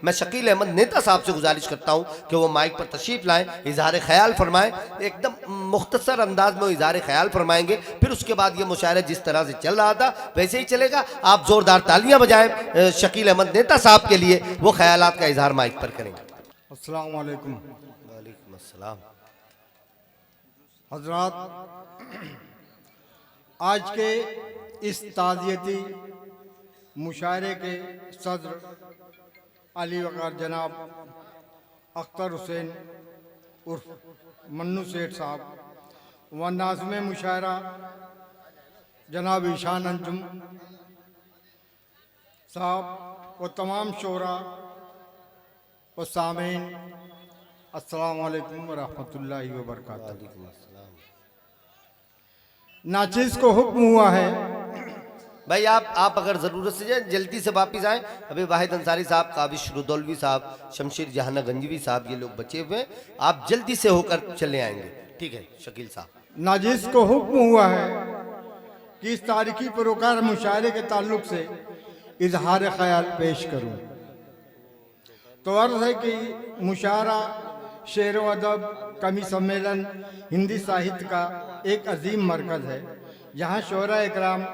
मैं शकील अहमद नेता साहब से गुजारिश करता हूँ कि वो माइक पर तशरीफ लाएं, इजहार ख्याल फरमाएं। एकदम मुख्तसर अंदाज में वो इजहार ख्याल फरमाएंगे। फिर उसके बाद ये मुशायरा जिस तरह से चल रहा था वैसे ही चलेगा। आप जोरदार तालियां बजाएं शकील अहमद नेता साहब के लिए, वो ख्यालात का इजहार माइक पर करेंगे। अस्सलाम वालेकुम। वालेकुम अस्सलाम। हजरात, आज के इस ताज़ियती मुशायरे के सदर अली वक़ार जनाब अख्तर हुसैन उर्फ मन्नू सेठ साहब व नाज़िम मुशायरा जनाब ईशान अंजुम साहब व तमाम शोरा व सामीन, अस्सलाम वालेकुम व रहमतुल्लाहि व बरकातहू। नाचिज़ को हुक्म हुआ है भाई आप अगर ज़रूरत से जाए जल्दी से वापस आए। अभी वाहिद अंसारी साहब, काबिश रुदौलवी साहब, शमशीर जहाना गंजवी साहब, ये लोग बचे हुए हैं। आप जल्दी से होकर चले आएंगे, ठीक है शकील साहब। नाजिज़ को हुक्म हुआ है कि इस तारीखी परोकार मुशायरे के ताल्लुक से इजहार ख्याल पेश करूं। तो अर्ज़ है कि मुशायरा शेर व अदब कमी सम्मेलन हिंदी साहित्य का एक अजीम मरकज़ है, जहाँ शोरा इकराम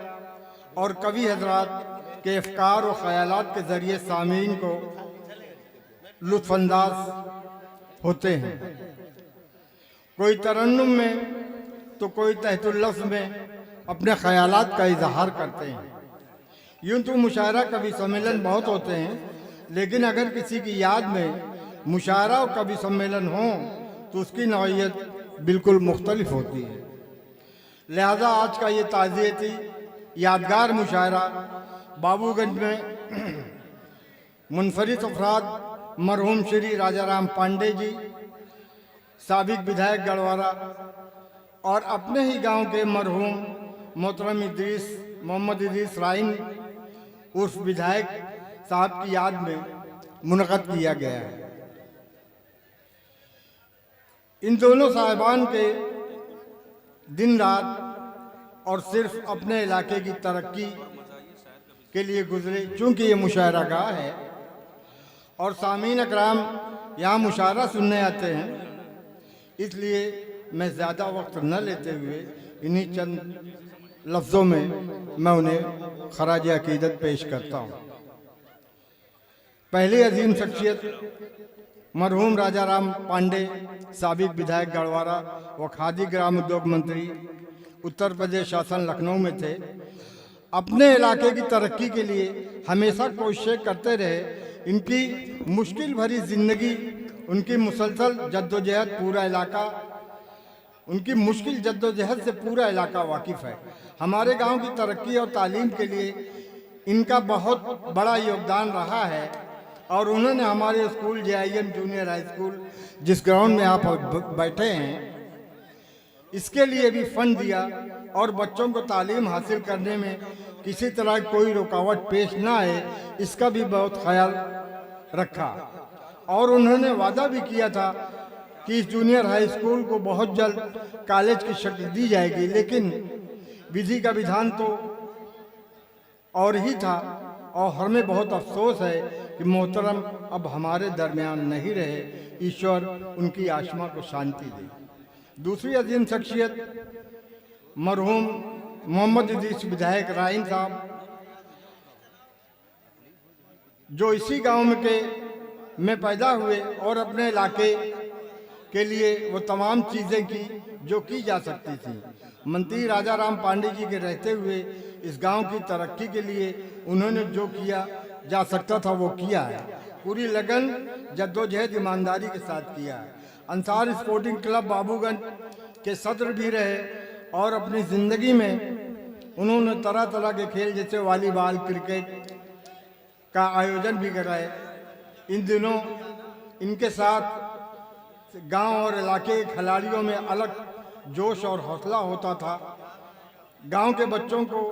और कवि हजरात के अफ़कार और ख़यालात के ज़रिए सामीन को लुत्फ़अंदाज होते हैं। कोई तरन्नुम में तो कोई तहतुल लफ्ज़ में अपने ख़यालात का इजहार करते हैं। यूँ तो मुशायरा कवि सम्मेलन बहुत होते हैं, लेकिन अगर किसी की याद में मुशायरा और कवि सम्मेलन हो तो उसकी नौइयत बिल्कुल मुख्तलिफ होती है। लिहाजा आज का ये ताज़ियती यादगार मुशायरा बाबूगंज में मुनफरिद अफराद मरहूम श्री राजा राम पांडे जी, साबिक विधायक गढ़वारा, और अपने ही गांव के मरहूम मोहतरम इद्रीस मोहम्मद इद्रीस राइन उर्फ विधायक साहब की याद में मुनक़द किया गया है। इन दोनों साहिबान के दिन रात और सिर्फ अपने इलाके की तरक्की के लिए गुजरे। चूँकि ये मुशायरा गाह है और सामीन अकराम यहाँ मुशायरा सुनने आते हैं, इसलिए मैं ज़्यादा वक्त न लेते हुए इन्हीं चंद लफ्ज़ों में मैं उन्हें खराज अकीदत पेश करता हूँ। पहली अजीम शख्सियत मरहूम राजा राम पांडे, साबिक विधायक गढ़वारा व खादी ग्राम उद्योग मंत्री, उत्तर प्रदेश शासन लखनऊ में थे। अपने इलाके की तरक्की के लिए हमेशा कोशिशें करते रहे। इनकी मुश्किल भरी ज़िंदगी, उनकी मुसलसल जद्दोजहद पूरा इलाका, उनकी मुश्किल जद्दोजहद से पूरा इलाका वाकिफ़ है। हमारे गांव की तरक्की और तालीम के लिए इनका बहुत बड़ा योगदान रहा है और उन्होंने हमारे school JIM junior high school, जिस ग्राउंड में आप बैठे हैं, इसके लिए भी फंड दिया और बच्चों को तालीम हासिल करने में किसी तरह कोई रुकावट पेश ना आए, इसका भी बहुत ख्याल रखा। और उन्होंने वादा भी किया था कि इस जूनियर हाई स्कूल को बहुत जल्द कॉलेज की शक्ल दी जाएगी, लेकिन विधि का विधान तो और ही था और हमें बहुत अफसोस है कि मोहतरम अब हमारे दरमियान नहीं रहे। ईश्वर उनकी आत्मा को शांति दे। दूसरी अजीम शख्सियत मरहूम मोहम्मद इद्रीस विधायक राइन साहब, जो इसी गांव में पैदा हुए और अपने इलाके के लिए वो तमाम चीज़ें की जो की जा सकती थी। मंत्री राजा राम पांडे जी के रहते हुए इस गांव की तरक्की के लिए उन्होंने जो किया जा सकता था वो किया है। पूरी लगन, जद्दोजहद, ईमानदारी के साथ किया है। अंसार स्पोर्टिंग क्लब बाबूगंज के सदर भी रहे और अपनी ज़िंदगी में उन्होंने तरह तरह के खेल जैसे वॉलीबॉल, क्रिकेट का आयोजन भी कराए। इन दिनों इनके साथ गांव और इलाके के खिलाड़ियों में अलग जोश और हौसला होता था। गांव के बच्चों को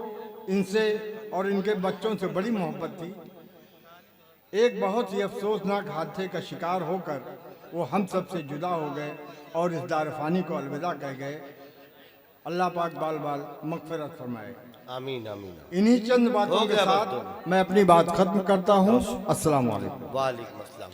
इनसे और इनके बच्चों से बड़ी मोहब्बत थी। एक बहुत ही अफसोसनाक हादसे का शिकार होकर वो हम सब से जुदा हो गए और इस दारफानी को अलविदा कह गए। अल्लाह पाक बाल बाल मगफिरत फरमाए। आमीन आमीन। इन्हीं चंद बातों हो के गया साथ बात मैं अपनी बात खत्म करता हूँ। अस्सलाम वालेकुम। वालेकुम अस्सलाम।